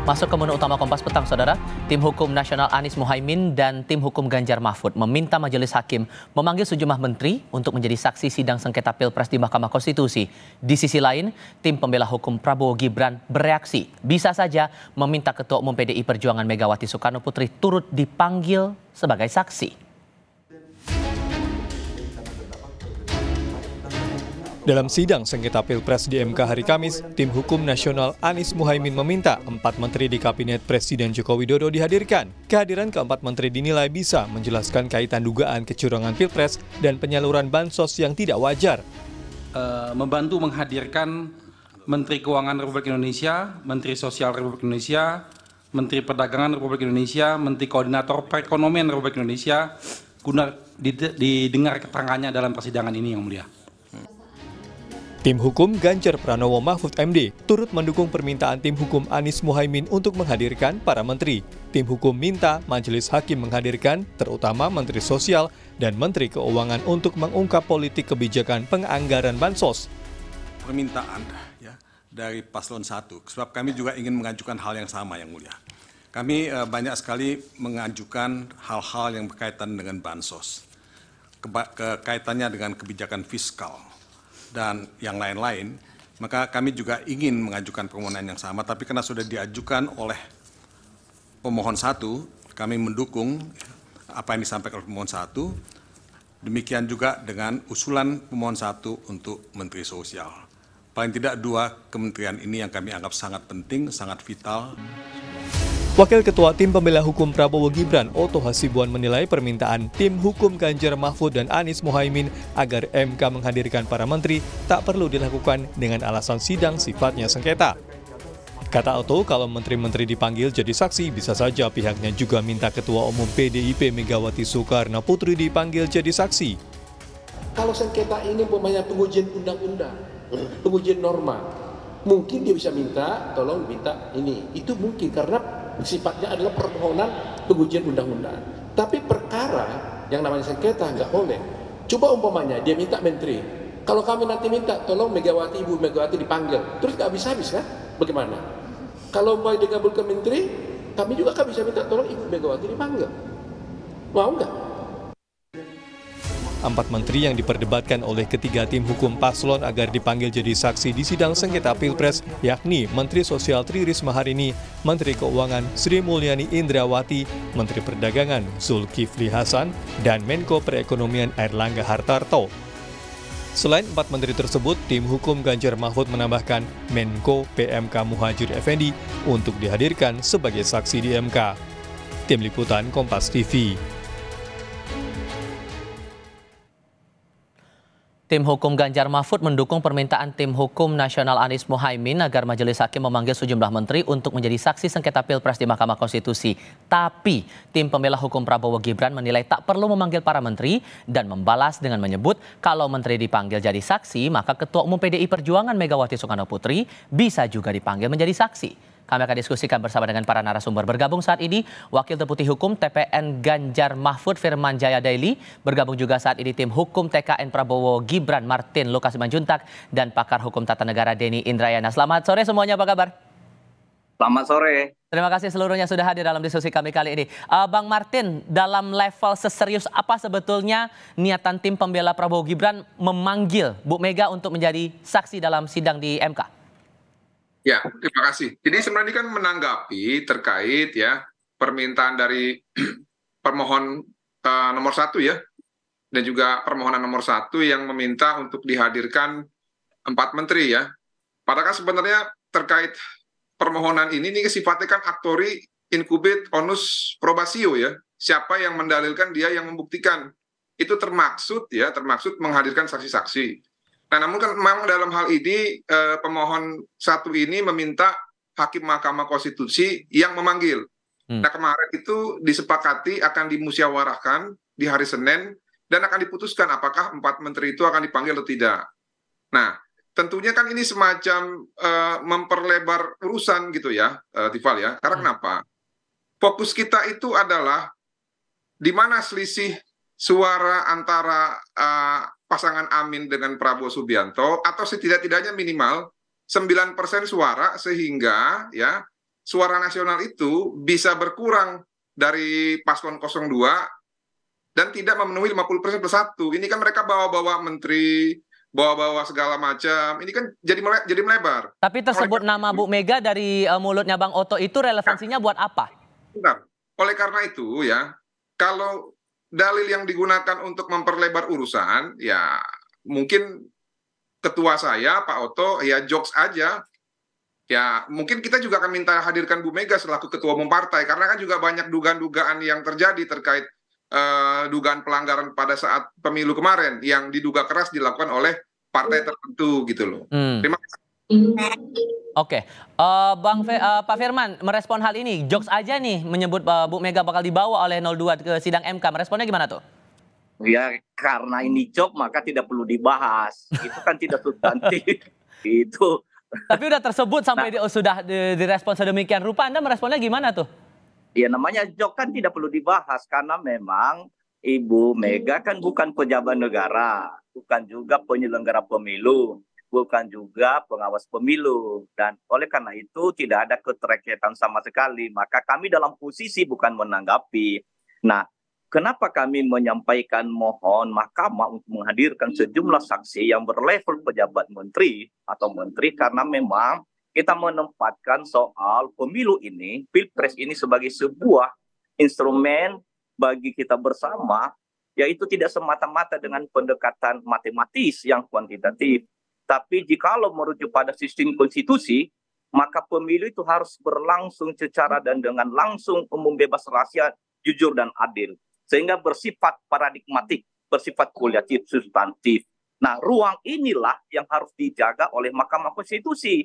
Masuk ke menu utama Kompas Petang, Saudara. Tim Hukum Nasional Anies Mohaimin dan Tim Hukum Ganjar Mahfud meminta Majelis Hakim memanggil sejumlah menteri untuk menjadi saksi sidang sengketa Pilpres di Mahkamah Konstitusi. Di sisi lain, tim pembela hukum Prabowo Gibran bereaksi. Bisa saja meminta Ketua Umum PDI Perjuangan Megawati Soekarno Putri turut dipanggil sebagai saksi. Dalam sidang sengketa Pilpres di MK hari Kamis, Tim Hukum Nasional Anies Mohaimin meminta 4 menteri di Kabinet Presiden Joko Widodo dihadirkan. Kehadiran keempat menteri dinilai bisa menjelaskan kaitan dugaan kecurangan Pilpres dan penyaluran bansos yang tidak wajar. Membantu menghadirkan Menteri Keuangan Republik Indonesia, Menteri Sosial Republik Indonesia, Menteri Perdagangan Republik Indonesia, Menteri Koordinator Perekonomian Republik Indonesia, guna didengar keterangannya dalam persidangan ini, Yang Mulia. Tim Hukum Ganjar Pranowo Mahfud MD turut mendukung permintaan Tim Hukum Anies Mohaimin untuk menghadirkan para menteri. Tim Hukum minta Majelis Hakim menghadirkan terutama Menteri Sosial dan Menteri Keuangan untuk mengungkap politik kebijakan penganggaran bansos. Permintaan ya dari paslon 1, sebab kami juga ingin mengajukan hal yang sama, Yang Mulia. Kami banyak sekali mengajukan hal-hal yang berkaitan dengan bansos, kaitannya dengan kebijakan fiskal, dan yang lain-lain, maka kami juga ingin mengajukan permohonan yang sama, tapi karena sudah diajukan oleh pemohon 1, kami mendukung apa yang disampaikan oleh pemohon 1, demikian juga dengan usulan pemohon 1 untuk Menteri Sosial. Paling tidak 2 kementerian ini yang kami anggap sangat penting, sangat vital. Wakil Ketua Tim Pembela Hukum Prabowo Gibran, Oto Hasibuan menilai permintaan Tim Hukum Ganjar Mahfud dan Anies Mohaimin agar MK menghadirkan para menteri tak perlu dilakukan dengan alasan sidang sifatnya sengketa. Kata Oto, kalau menteri-menteri dipanggil jadi saksi, bisa saja pihaknya juga minta Ketua Umum PDIP Megawati Soekarno Putri dipanggil jadi saksi. Kalau sengketa ini umpamanya pengujian undang-undang, pengujian norma, mungkin dia bisa minta, tolong minta ini. Itu mungkin karena sifatnya adalah permohonan pengujian undang-undang. Tapi perkara yang namanya sengketa nggak boleh. Coba umpamanya dia minta menteri. Kalau kami nanti minta tolong Megawati, Ibu Megawati dipanggil, terus nggak habis-habis kan? Bagaimana? Kalau mau dikabulkan menteri, kami juga kan bisa minta tolong Ibu Megawati dipanggil. Mau nggak? 4 menteri yang diperdebatkan oleh ketiga tim hukum paslon agar dipanggil jadi saksi di sidang sengketa Pilpres, yakni Menteri Sosial Tri Risma Harini, Menteri Keuangan Sri Mulyani Indrawati, Menteri Perdagangan Zulkifli Hasan, dan Menko Perekonomian Airlangga Hartarto. Selain 4 menteri tersebut, tim hukum Ganjar Mahfud menambahkan Menko PMK Muhadjir Effendi untuk dihadirkan sebagai saksi di MK. Tim Liputan Kompas TV. Tim Hukum Ganjar Mahfud mendukung permintaan Tim Hukum Nasional Anies Mohaimin agar Majelis Hakim memanggil sejumlah menteri untuk menjadi saksi sengketa Pilpres di Mahkamah Konstitusi. Tapi, tim pembela hukum Prabowo Gibran menilai tak perlu memanggil para menteri dan membalas dengan menyebut kalau menteri dipanggil jadi saksi, maka Ketua Umum PDI Perjuangan Megawati Soekarno Putri bisa juga dipanggil menjadi saksi. Kami akan diskusikan bersama dengan para narasumber. Bergabung saat ini Wakil Deputi Hukum TPN Ganjar Mahfud Firman Jaya Daily. Bergabung juga saat ini tim Hukum TKN Prabowo Gibran Martin Lukas Simanjuntak dan pakar hukum tata negara Denny Indrayana. Selamat sore semuanya, apa kabar? Selamat sore. Terima kasih seluruhnya sudah hadir dalam diskusi kami kali ini. Bang Martin, dalam level seserius apa sebetulnya niatan tim pembela Prabowo Gibran memanggil Bu Mega untuk menjadi saksi dalam sidang di MK? Ya, terima kasih. Jadi sebenarnya ini kan menanggapi terkait ya permintaan dari permohon nomor 1 ya, dan juga permohonan nomor 1 yang meminta untuk dihadirkan 4 menteri ya. Padahal sebenarnya terkait permohonan ini sifatnya kan aktori incubit onus probatio ya. Siapa yang mendalilkan dia yang membuktikan. Itu termaksud menghadirkan saksi-saksi. Nah, namun kan memang dalam hal ini pemohon 1 ini meminta Hakim Mahkamah Konstitusi yang memanggil. Nah, kemarin itu disepakati akan dimusyawarahkan di hari Senin dan akan diputuskan apakah 4 menteri itu akan dipanggil atau tidak. Nah, tentunya kan ini semacam memperlebar urusan gitu ya, Tifal ya. Karena kenapa? Fokus kita itu adalah di mana selisih suara antara pasangan Amin dengan Prabowo Subianto, atau setidak-tidaknya minimal 9% suara, sehingga ya suara nasional itu bisa berkurang dari paslon 02 dan tidak memenuhi 50% plus 1. Ini kan mereka bawa-bawa menteri, bawa-bawa segala macam. Ini kan jadi melebar. Tapi tersebut nama Bu Mega dari mulutnya Bang Oto itu relevansinya buat apa? Bentar. Oleh karena itu ya, kalau dalil yang digunakan untuk memperlebar urusan, ya mungkin ketua saya, Pak Oto, ya jokes aja. Ya, mungkin kita juga akan minta hadirkan Bu Mega selaku ketua umum partai, karena kan juga banyak dugaan-dugaan yang terjadi terkait dugaan pelanggaran pada saat pemilu kemarin yang diduga keras dilakukan oleh partai tertentu gitu loh. Terima kasih. Oke, Pak Firman merespon hal ini, jokes aja nih menyebut Bu Mega bakal dibawa oleh 02 ke sidang MK, meresponnya gimana tuh? Ya, karena ini joke maka tidak perlu dibahas. Itu kan tidak substantif. Itu. Tapi udah tersebut sampai sudah direspon sedemikian rupa, Anda meresponnya gimana tuh? Ya namanya joke kan tidak perlu dibahas karena memang Ibu Mega kan bukan pejabat negara, bukan juga penyelenggara pemilu, bukan juga pengawas pemilu. Dan oleh karena itu tidak ada keterkaitan sama sekali. Maka kami dalam posisi bukan menanggapi. Nah, kenapa kami menyampaikan mohon mahkamah untuk menghadirkan sejumlah saksi yang berlevel pejabat menteri atau menteri karena memang kita menempatkan soal pemilu ini, Pilpres ini sebagai sebuah instrumen bagi kita bersama, yaitu tidak semata-mata dengan pendekatan matematis yang kuantitatif. Tapi jikalau merujuk pada sistem konstitusi, maka pemilu itu harus berlangsung secara dan dengan langsung, umum, bebas, rahasia, jujur, dan adil. Sehingga bersifat paradigmatik, bersifat kualitatif, substantif. Nah, ruang inilah yang harus dijaga oleh Mahkamah Konstitusi.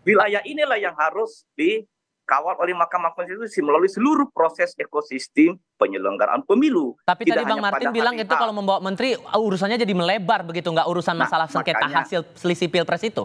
Wilayah inilah yang harus dikawal oleh Mahkamah Konstitusi melalui seluruh proses ekosistem penyelenggaraan pemilu. Tapi tadi Bang Martin bilang itu kalau membawa menteri urusannya jadi melebar begitu, nggak urusan masalah sengketa hasil selisih Pilpres itu.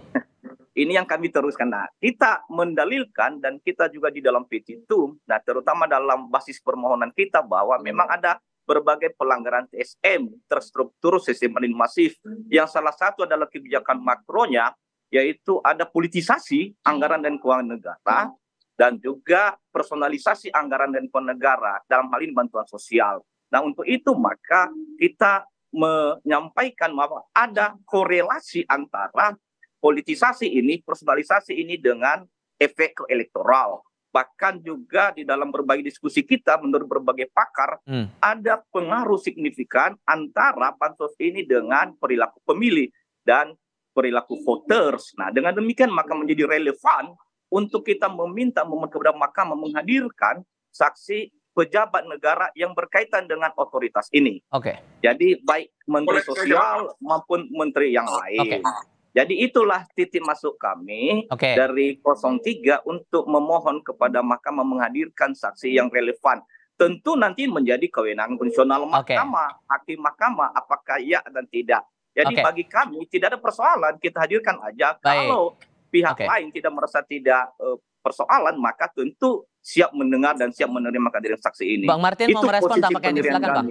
Ini yang kami teruskan. Nah, kita mendalilkan dan kita juga di dalam petitum, nah terutama dalam basis permohonan kita bahwa memang ada berbagai pelanggaran TSM, terstruktur sistem masif, yang salah satu adalah kebijakan makronya, yaitu ada politisasi anggaran dan keuangan negara, dan juga personalisasi anggaran dan keuangan negara, dalam hal ini bantuan sosial. Nah, untuk itu maka kita menyampaikan bahwa ada korelasi antara politisasi ini, personalisasi ini dengan efek elektoral. Bahkan juga di dalam berbagai diskusi kita, menurut berbagai pakar, ada pengaruh signifikan antara bansos ini dengan perilaku pemilih dan perilaku voters. Nah, dengan demikian maka menjadi relevan untuk kita meminta kepada mahkamah menghadirkan saksi pejabat negara yang berkaitan dengan otoritas ini. Oke. Jadi baik menteri sosial maupun menteri yang lain. Jadi itulah titik masuk kami dari 03 untuk memohon kepada mahkamah menghadirkan saksi yang relevan. Tentu nanti menjadi kewenangan konstitusional mahkamah, hakim mahkamah apakah ya dan tidak. Jadi bagi kami tidak ada persoalan, kita hadirkan aja. Kalau pihak lain tidak merasa tidak persoalan, maka tentu siap mendengar dan siap menerima kehadiran saksi ini. Bang Martin mau merespon tampaknya, silakan Bang.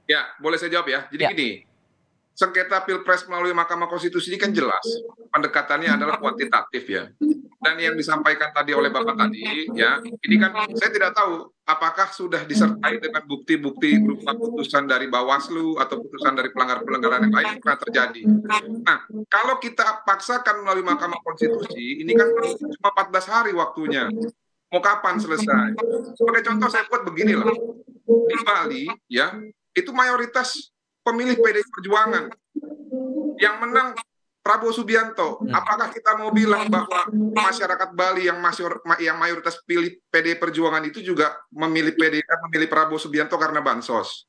Ya, boleh saya jawab ya. Jadi gini, sengketa Pilpres melalui Mahkamah Konstitusi ini kan jelas pendekatannya adalah kuantitatif ya. Dan yang disampaikan tadi oleh Bapak tadi ya, ini kan saya tidak tahu apakah sudah disertai dengan bukti-bukti berupa putusan dari Bawaslu atau putusan dari pelanggaran-pelanggaran yang lain yang pernah terjadi. Nah, kalau kita paksakan melalui Mahkamah Konstitusi, ini kan cuma 14 hari waktunya. Mau kapan selesai? Sebagai contoh saya buat beginilah. Di Bali ya, itu mayoritas pemilih PDI Perjuangan yang menang Prabowo Subianto. Apakah kita mau bilang bahwa masyarakat Bali yang mayoritas pilih PDI Perjuangan itu juga memilih Prabowo Subianto karena bansos?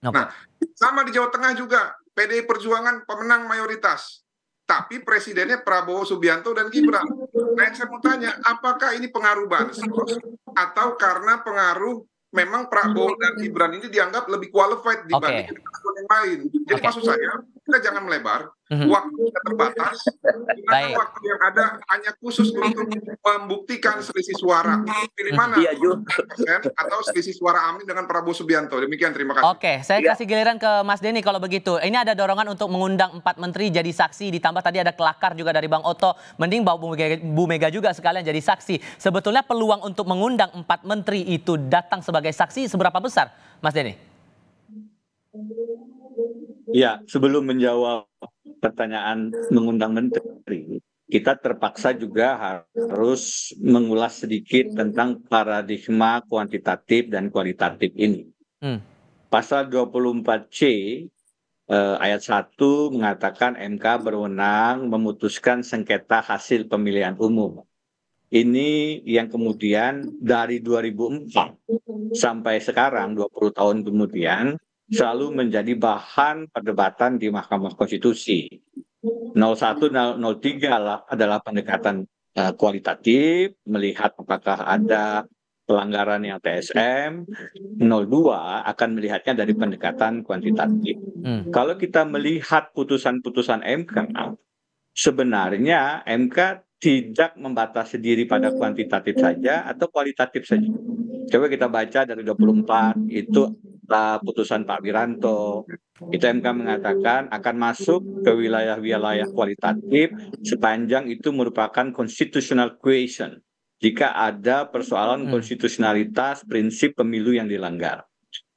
Nah, sama di Jawa Tengah juga PDI Perjuangan pemenang mayoritas, tapi presidennya Prabowo Subianto dan Gibran. Nah, yang saya mau tanya, apakah ini pengaruh bansos atau karena pengaruh memang Prabowo dan Gibran ini dianggap lebih qualified dibanding yang lain? Jadi maksud saya, kita jangan melebar. Mhm. Waktunya terbatas. Gunakan Baik. waktu yang ada hanya khusus untuk membuktikan selisih suara. Pilih mana? Iya, Ju. Atau selisih suara Amin dengan Prabowo Subianto. Demikian, terima kasih. Oke, saya Iya. kasih giliran ke Mas Denny kalau begitu. Ini ada dorongan untuk mengundang 4 menteri jadi saksi, ditambah tadi ada kelakar juga dari Bang Oto. Mending bawa Bu Mega juga sekalian jadi saksi. Sebetulnya peluang untuk mengundang 4 menteri itu datang sebagai saksi seberapa besar, Mas Denny? Ya, sebelum menjawab pertanyaan mengundang menteri, kita terpaksa juga harus mengulas sedikit tentang paradigma kuantitatif dan kualitatif ini. Pasal 24C ayat 1 mengatakan MK berwenang memutuskan sengketa hasil pemilihan umum. Ini yang kemudian dari 2004 sampai sekarang 20 tahun kemudian selalu menjadi bahan perdebatan di Mahkamah Konstitusi. 01 dan 03 adalah pendekatan kualitatif, melihat apakah ada pelanggaran yang TSM. 02 akan melihatnya dari pendekatan kuantitatif. Kalau kita melihat putusan-putusan MK, sebenarnya MK tidak membatasi diri pada kuantitatif saja atau kualitatif saja. Coba kita baca dari 24, itu putusan Pak Wiranto. Itu MK mengatakan akan masuk ke wilayah-wilayah kualitatif sepanjang itu merupakan constitutional question. Jika ada persoalan konstitusionalitas prinsip pemilu yang dilanggar.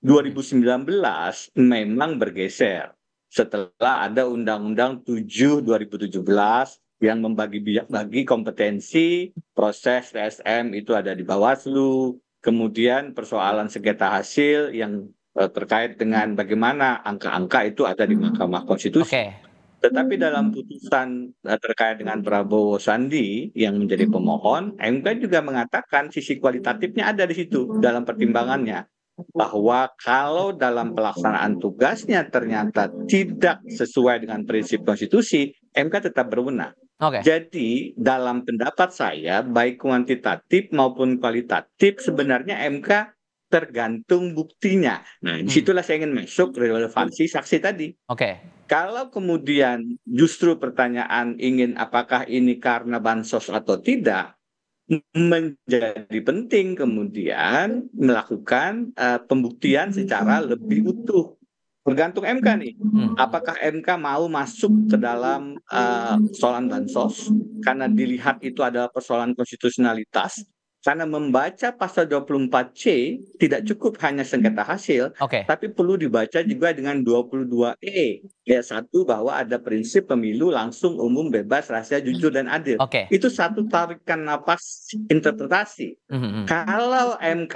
2019 memang bergeser setelah ada Undang-Undang 7 2017 yang membagi kompetensi, proses TSM itu ada di Bawaslu, kemudian persoalan sengketa hasil yang terkait dengan bagaimana angka-angka itu ada di Mahkamah Konstitusi. Tetapi dalam putusan terkait dengan Prabowo Sandi yang menjadi pemohon, MK juga mengatakan sisi kualitatifnya ada di situ dalam pertimbangannya. Bahwa kalau dalam pelaksanaan tugasnya ternyata tidak sesuai dengan prinsip konstitusi, MK tetap berwenang. Jadi dalam pendapat saya, baik kuantitatif maupun kualitatif sebenarnya MK tergantung buktinya. Nah, disitulah saya ingin masuk relevansi saksi tadi. Kalau kemudian justru pertanyaan ingin apakah ini karena bansos atau tidak, menjadi penting kemudian melakukan pembuktian secara lebih utuh. Bergantung MK nih, apakah MK mau masuk ke dalam persoalan bansos karena dilihat itu adalah persoalan konstitusionalitas. Karena membaca pasal 24C tidak cukup hanya sengketa hasil, tapi perlu dibaca juga dengan 22E ayat 1 bahwa ada prinsip pemilu langsung, umum, bebas, rahasia, jujur, dan adil. Itu satu tarikan napas interpretasi. Kalau MK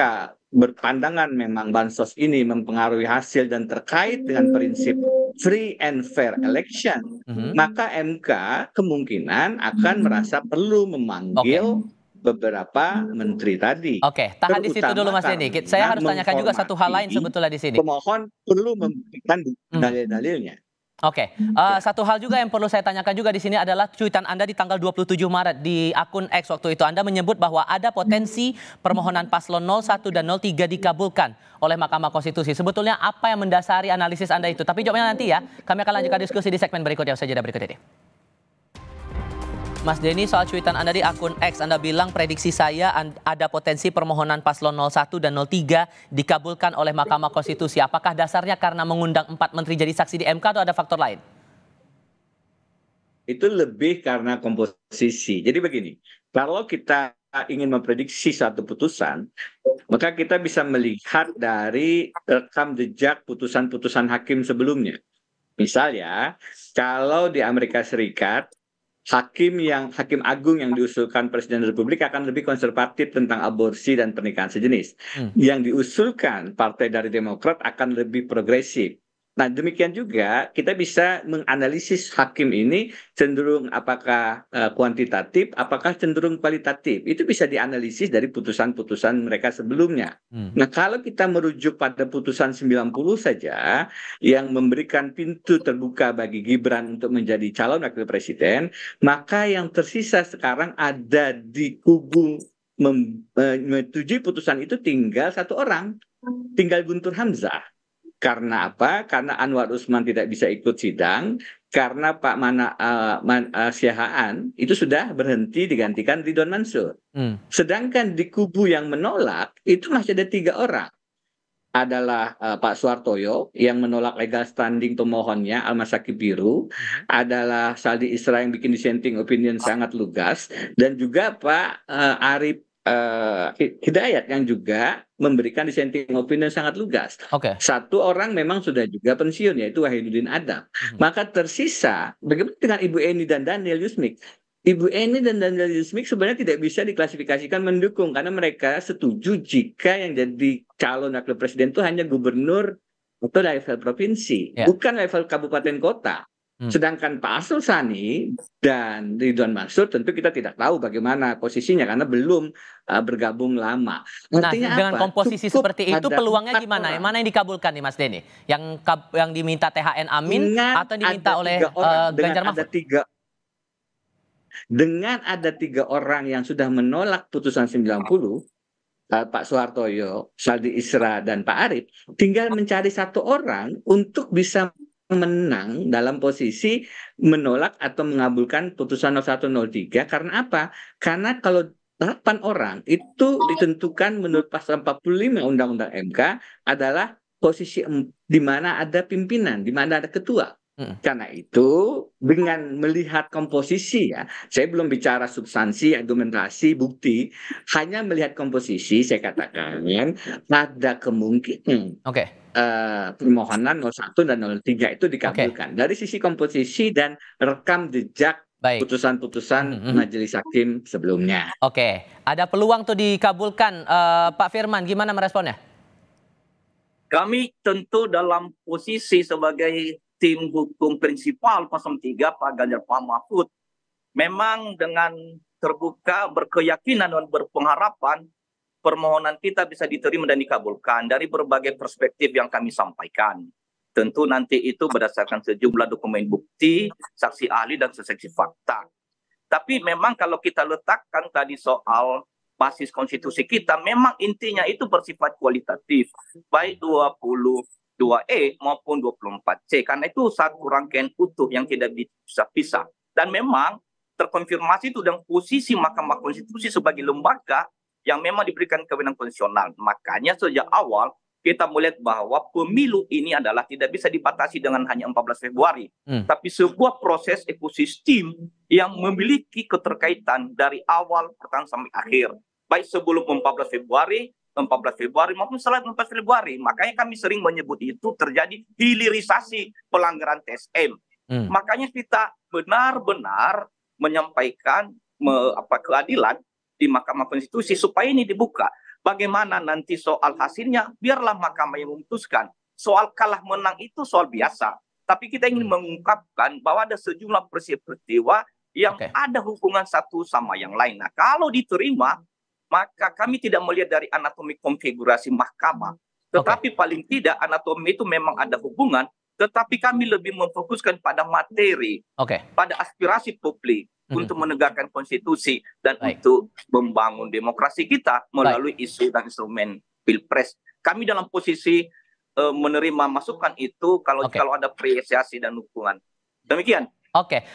berpandangan memang bansos ini mempengaruhi hasil dan terkait dengan prinsip free and fair election, maka MK kemungkinan akan merasa perlu memanggil beberapa menteri tadi. Tahan di situ dulu Mas Denny. Saya harus tanyakan juga satu hal lain sebetulnya di sini. Pemohon perlu memberikan dalil-dalilnya. Satu hal juga yang perlu saya tanyakan juga di sini adalah cuitan Anda di tanggal 27 Maret di akun X waktu itu. Anda menyebut bahwa ada potensi permohonan paslon 01 dan 03 dikabulkan oleh Mahkamah Konstitusi. Sebetulnya apa yang mendasari analisis Anda itu? Tapi jawabnya nanti ya. Kami akan lanjutkan diskusi di segmen berikutnya. Usai jeda berikut ini. Mas Denny, soal cuitan Anda di akun X, Anda bilang prediksi saya ada potensi permohonan paslon 01 dan 03 dikabulkan oleh Mahkamah Konstitusi. Apakah dasarnya karena mengundang 4 menteri jadi saksi di MK atau ada faktor lain? Itu lebih karena komposisi. Jadi begini, kalau kita ingin memprediksi satu putusan, maka kita bisa melihat dari rekam jejak putusan-putusan hakim sebelumnya. Misalnya, kalau di Amerika Serikat, hakim agung yang diusulkan Presiden Republik akan lebih konservatif tentang aborsi dan pernikahan sejenis. Yang diusulkan partai dari Demokrat akan lebih progresif. Nah, demikian juga kita bisa menganalisis hakim ini cenderung apakah kuantitatif, apakah cenderung kualitatif. Itu bisa dianalisis dari putusan-putusan mereka sebelumnya. Nah, kalau kita merujuk pada putusan 90 saja yang memberikan pintu terbuka bagi Gibran untuk menjadi calon wakil presiden, maka yang tersisa sekarang ada di kubu menyetujui putusan itu tinggal satu orang, tinggal Guntur Hamzah. Karena apa? Karena Anwar Usman tidak bisa ikut sidang, karena Pak Siahaan itu sudah berhenti digantikan Ridwan Mansur. Sedangkan di kubu yang menolak itu masih ada 3 orang. Adalah Pak Suhartoyo yang menolak legal standing pemohonnya Al-Masaki Biru, adalah Saldi Isra yang bikin dissenting opinion sangat lugas, dan juga Pak Arif Hidayat yang juga memberikan dissenting opinion sangat lugas. Satu orang memang sudah juga pensiun, yaitu Wahidudin Adam. Maka tersisa bagaimana dengan Ibu Eni dan Daniel Yusmik? Ibu Eni dan Daniel Yusmik sebenarnya tidak bisa diklasifikasikan mendukung, karena mereka setuju jika yang jadi calon wakil presiden itu hanya gubernur atau level provinsi, bukan level kabupaten kota. Sedangkan Pak Arsul Sani dan Ridwan Mansur tentu kita tidak tahu bagaimana posisinya karena belum bergabung lama. Artinya dengan komposisi seperti itu peluangnya gimana? Yang mana yang dikabulkan nih Mas Denny? Yang diminta THN Amin atau diminta oleh Ganjar Mahfud? Dengan ada 3 orang yang sudah menolak putusan 90, Pak Suhartoyo, Saldi Isra, dan Pak Arif, tinggal mencari 1 orang untuk bisa menang dalam posisi menolak atau mengabulkan putusan 0103. Karena apa? Karena kalau 8 orang itu ditentukan menurut pasal 45 Undang-Undang MK adalah posisi di mana ada pimpinan, di mana ada ketua. Karena itu dengan melihat komposisi, ya, saya belum bicara substansi, argumentasi, bukti, hanya melihat komposisi, saya katakan ada kemungkinan permohonan 01 dan 03 itu dikabulkan. Dari sisi komposisi dan rekam jejak putusan-putusan Majelis Hakim sebelumnya. Ada peluang tuh dikabulkan. Pak Firman, gimana meresponnya? Kami tentu dalam posisi sebagai tim hukum prinsipal 03 Pak Ganjar Pak Mahfud memang dengan terbuka, berkeyakinan dan berpengharapan permohonan kita bisa diterima dan dikabulkan dari berbagai perspektif yang kami sampaikan. Tentu nanti itu berdasarkan sejumlah dokumen bukti, saksi ahli dan saksi fakta. Tapi memang kalau kita letakkan tadi soal basis konstitusi kita, memang intinya itu bersifat kualitatif, baik 22E maupun 24C, karena itu satu rangkaian utuh yang tidak bisa pisah. Dan memang terkonfirmasi itu dengan posisi Mahkamah Konstitusi sebagai lembaga yang memang diberikan kewenangan konstitusional. Makanya sejak awal kita melihat bahwa pemilu ini adalah tidak bisa dibatasi dengan hanya 14 Februari, tapi sebuah proses ekosistem yang memiliki keterkaitan dari awal pertengahan sampai akhir, baik sebelum 14 Februari maupun setelah 14 Februari. Makanya kami sering menyebut itu terjadi hilirisasi pelanggaran TSM. Makanya kita benar-benar menyampaikan keadilan di Mahkamah Konstitusi supaya ini dibuka. Bagaimana nanti soal hasilnya, biarlah Mahkamah yang memutuskan. Soal kalah menang itu soal biasa. Tapi kita ingin mengungkapkan bahwa ada sejumlah peristiwa yang ada hubungan satu sama yang lain. Nah, kalau diterima, maka kami tidak melihat dari anatomi konfigurasi mahkamah. Tetapi paling tidak anatomi itu memang ada hubungan, tetapi kami lebih memfokuskan pada materi, pada aspirasi publik untuk menegakkan konstitusi dan untuk membangun demokrasi kita melalui isu dan instrumen pilpres. Kami dalam posisi menerima masukan itu kalau ada apresiasi dan dukungan. Demikian.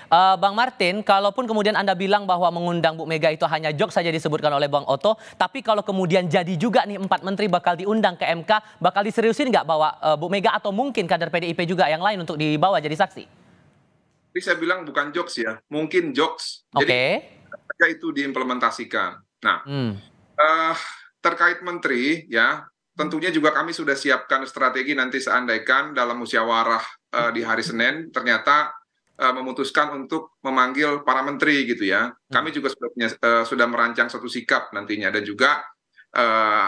Bang Martin, kalaupun kemudian Anda bilang bahwa mengundang Bu Mega itu hanya jok saja disebutkan oleh Bang Otto, tapi kalau kemudian jadi juga nih 4 menteri bakal diundang ke MK, bakal diseriusin nggak bahwa Bu Mega atau mungkin kader PDIP juga yang lain untuk dibawa jadi saksi? Tapi saya bilang bukan jokes ya, mungkin jokes. Jadi itu diimplementasikan. Nah, terkait menteri ya, tentunya juga kami sudah siapkan strategi nanti seandainya dalam musyawarah di hari Senin ternyata memutuskan untuk memanggil para menteri gitu ya. Kami juga sudah merancang satu sikap nantinya dan juga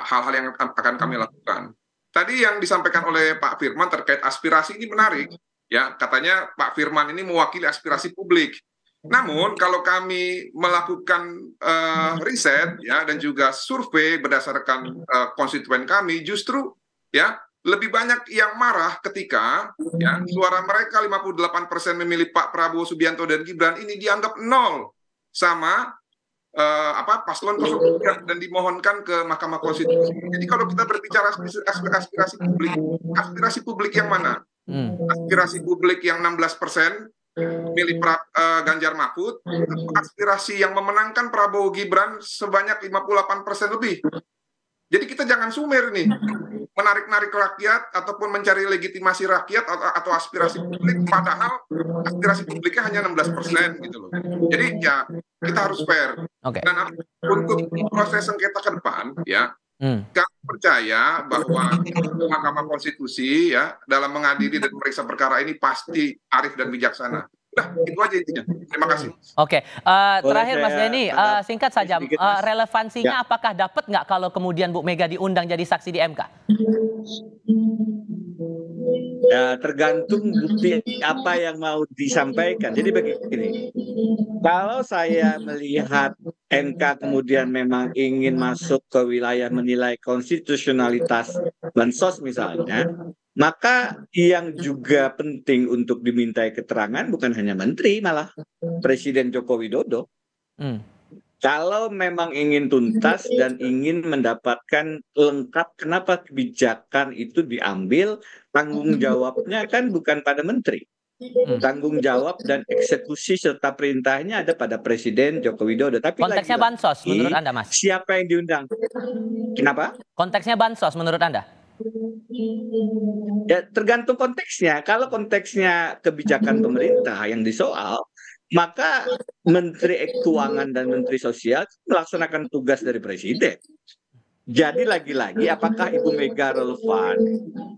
hal-hal yang akan kami lakukan. Tadi yang disampaikan oleh Pak Firman terkait aspirasi ini menarik ya. Katanya Pak Firman ini mewakili aspirasi publik. Namun kalau kami melakukan riset ya dan juga survei berdasarkan konstituen kami, justru ya lebih banyak yang marah ketika ya suara mereka 58% memilih Pak Prabowo Subianto dan Gibran ini dianggap nol sama paslon 03 dan dimohonkan ke Mahkamah Konstitusi. Jadi kalau kita berbicara aspirasi publik yang mana? Aspirasi publik yang 16% milih Ganjar Mahfud, atau aspirasi yang memenangkan Prabowo Gibran sebanyak 58% lebih. Jadi kita jangan sumer nih, menarik-narik rakyat ataupun mencari legitimasi rakyat atau aspirasi publik, padahal aspirasi publiknya hanya 16% gitu loh. Jadi ya kita harus fair. Dan untuk proses sengketa ke depan ya, kami percaya bahwa Mahkamah Konstitusi ya dalam mengadili dan memeriksa perkara ini pasti arif dan bijaksana. Nah, itu aja intinya. Terima kasih. Terakhir Mas Denny, singkat saja, relevansinya apakah dapat nggak kalau kemudian Bu Mega diundang jadi saksi di MK? Ya, tergantung bukti apa yang mau disampaikan. Jadi begini, kalau saya melihat MK kemudian memang ingin masuk ke wilayah menilai konstitusionalitas bansos misalnya, maka yang juga penting untuk dimintai keterangan bukan hanya menteri, malah Presiden Joko Widodo. Kalau memang ingin tuntas dan ingin mendapatkan lengkap kenapa kebijakan itu diambil, tanggung jawabnya kan bukan pada menteri. Tanggung jawab dan eksekusi serta perintahnya ada pada Presiden Joko Widodo. Tapi konteksnya bansos menurut Anda, Mas? Siapa yang diundang? Kenapa? Konteksnya bansos menurut Anda? Ya tergantung konteksnya. Kalau konteksnya kebijakan pemerintah yang disoal, maka Menteri Keuangan dan Menteri Sosial melaksanakan tugas dari Presiden. Jadi lagi-lagi apakah Ibu Mega relevan,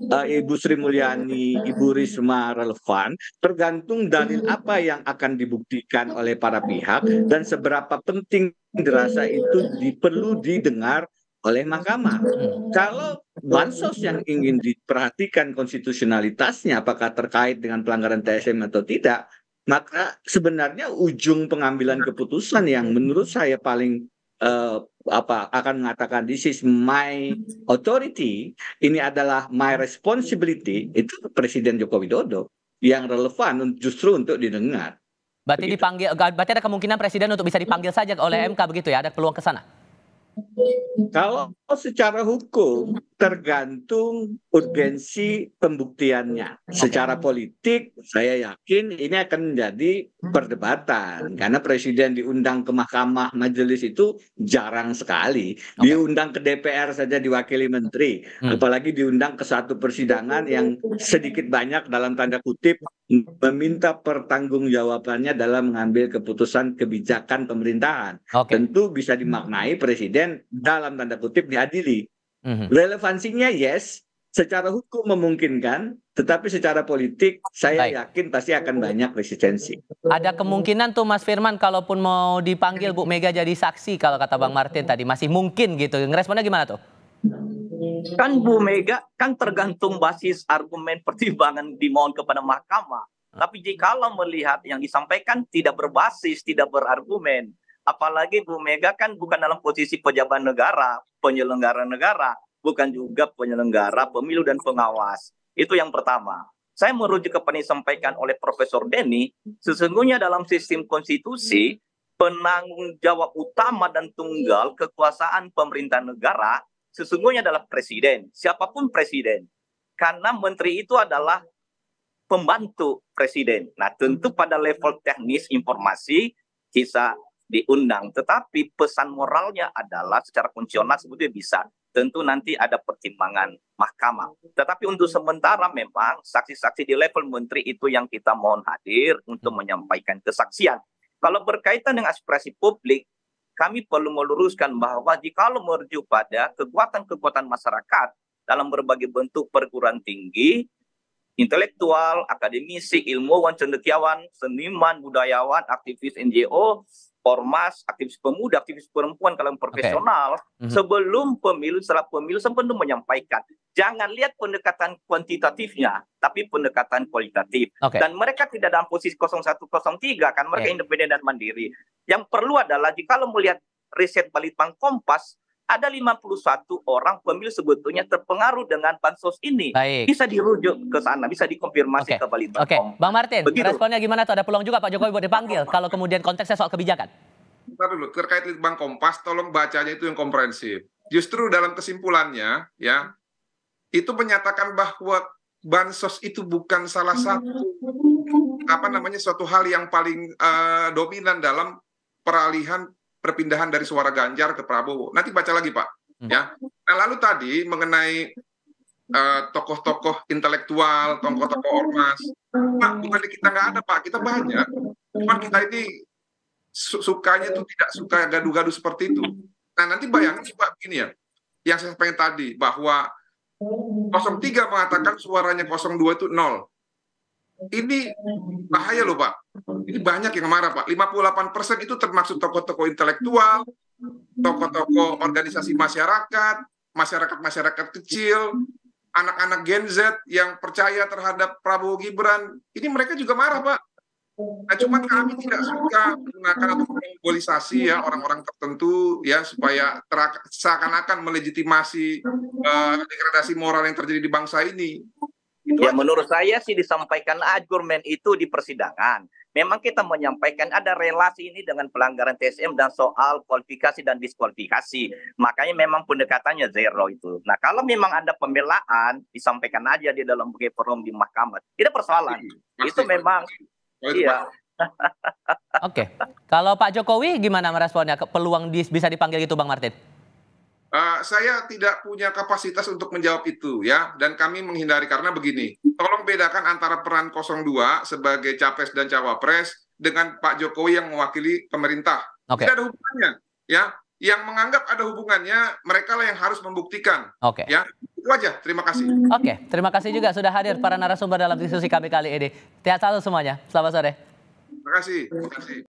Ibu Sri Mulyani, Ibu Risma relevan, tergantung dalil apa yang akan dibuktikan oleh para pihak dan seberapa penting dirasa itu perlu didengar oleh mahkamah. Kalau bansos yang ingin diperhatikan konstitusionalitasnya apakah terkait dengan pelanggaran TSM atau tidak, maka sebenarnya ujung pengambilan keputusan yang menurut saya paling akan mengatakan this is my authority, ini adalah my responsibility, itu Presiden Joko Widodo yang relevan justru untuk didengar. Berarti berarti ada kemungkinan Presiden untuk bisa dipanggil saja oleh MK begitu ya, ada peluang ke sana? Kalau secara hukum tergantung urgensi pembuktiannya. Secara politik saya yakin ini akan menjadi perdebatan karena Presiden diundang ke Mahkamah Majelis itu jarang sekali. Diundang ke DPR saja diwakili menteri, apalagi diundang ke satu persidangan yang sedikit banyak dalam tanda kutip meminta pertanggungjawabannya dalam mengambil keputusan kebijakan pemerintahan. Tentu bisa dimaknai Presiden dalam tanda kutip diadili. Relevansinya yes, secara hukum memungkinkan, tetapi secara politik saya yakin pasti akan banyak resistensi. Ada kemungkinan tuh Mas Firman kalaupun mau dipanggil Bu Mega jadi saksi kalau kata Bang Martin tadi masih mungkin gitu. Ngeresponnya gimana tuh? Kan Bu Mega kan tergantung basis argumen pertimbangan dimohon kepada mahkamah. Tapi jikalau melihat yang disampaikan tidak berbasis, tidak berargumen, apalagi Bu Mega kan bukan dalam posisi pejabat negara, penyelenggara negara, bukan juga penyelenggara pemilu dan pengawas. Itu yang pertama. Saya merujuk kepada yang disampaikan oleh Profesor Denny, sesungguhnya dalam sistem konstitusi, penanggung jawab utama dan tunggal kekuasaan pemerintah negara sesungguhnya adalah Presiden, siapapun Presiden. Karena menteri itu adalah pembantu Presiden. Nah tentu pada level teknis informasi bisa diundang, tetapi pesan moralnya adalah secara konstitusional sebetulnya bisa. Tentu nanti ada pertimbangan mahkamah. Tetapi untuk sementara memang saksi-saksi di level menteri itu yang kita mohon hadir untuk menyampaikan kesaksian. Kalau berkaitan dengan aspirasi publik, kami perlu meluruskan bahwa jikalau merujuk pada kekuatan-kekuatan masyarakat dalam berbagai bentuk perguruan tinggi, intelektual, akademisi, ilmuwan, cendekiawan, seniman, budayawan, aktivis NGO, ormas, aktivis pemuda, aktivis perempuan, kalangan profesional, sebelum pemilu, setelah pemilu, sebelum menyampaikan. Jangan lihat pendekatan kuantitatifnya, tapi pendekatan kualitatif. Dan mereka tidak dalam posisi 0103, kan mereka independen dan mandiri. Yang perlu adalah, jika melihat riset Balitbang Kompas, ada 51 orang pemilu sebetulnya terpengaruh dengan bansos ini. Bisa dirujuk ke sana, bisa dikonfirmasi ke Balitbang Kompas. Bang Martin, responnya gimana tuh? Ada peluang juga Pak Jokowi buat dipanggil kalau kemudian konteksnya soal kebijakan? Bentar dulu, terkait Litbang Kompas, tolong bacanya itu yang komprehensif. Justru dalam kesimpulannya, ya, itu menyatakan bahwa bansos itu bukan salah satu suatu hal yang paling dominan dalam perpindahan dari suara Ganjar ke Prabowo. Nanti baca lagi, Pak. Ya. Nah, lalu tadi mengenai tokoh-tokoh intelektual, tokoh-tokoh ormas, Pak, bukan kita nggak ada, Pak, kita banyak. Cuman kita ini sukanya itu tidak suka gaduh-gaduh seperti itu. Nah, nanti bayangin Pak begini ya, yang saya sampaikan tadi bahwa 03 mengatakan suaranya 02 itu 0. Ini bahaya loh Pak. Ini banyak yang marah Pak. 58% itu termasuk tokoh-tokoh intelektual, tokoh-tokoh organisasi masyarakat, masyarakat kecil, anak-anak Gen Z yang percaya terhadap Prabowo Gibran. Ini mereka juga marah Pak. Nah, cuman kami tidak suka menggunakan atau memobilisasi ya orang-orang tertentu ya supaya seakan-akan melegitimasi degradasi moral yang terjadi di bangsa ini. Itu ya menurut saya sih disampaikan argumen itu di persidangan. Memang kita menyampaikan ada relasi ini dengan pelanggaran TSM dan soal kualifikasi dan diskualifikasi. Makanya memang pendekatannya zero itu. Nah kalau memang ada pembelaan disampaikan aja di dalam forum di mahkamah. Tidak persoalan. Itu memang iya. Oke. Kalau Pak Jokowi gimana meresponnya? Peluang bisa dipanggil gitu Bang Martin? Saya tidak punya kapasitas untuk menjawab itu ya, dan kami menghindari karena begini. Tolong bedakan antara peran 02 sebagai capres dan cawapres dengan Pak Jokowi yang mewakili pemerintah. Tidak ada hubungannya ya. Yang menganggap ada hubungannya mereka lah yang harus membuktikan. Ya, itu aja. Terima kasih. Terima kasih juga sudah hadir para narasumber dalam diskusi kami kali ini. Sehat selalu semuanya. Selamat sore. Terima kasih.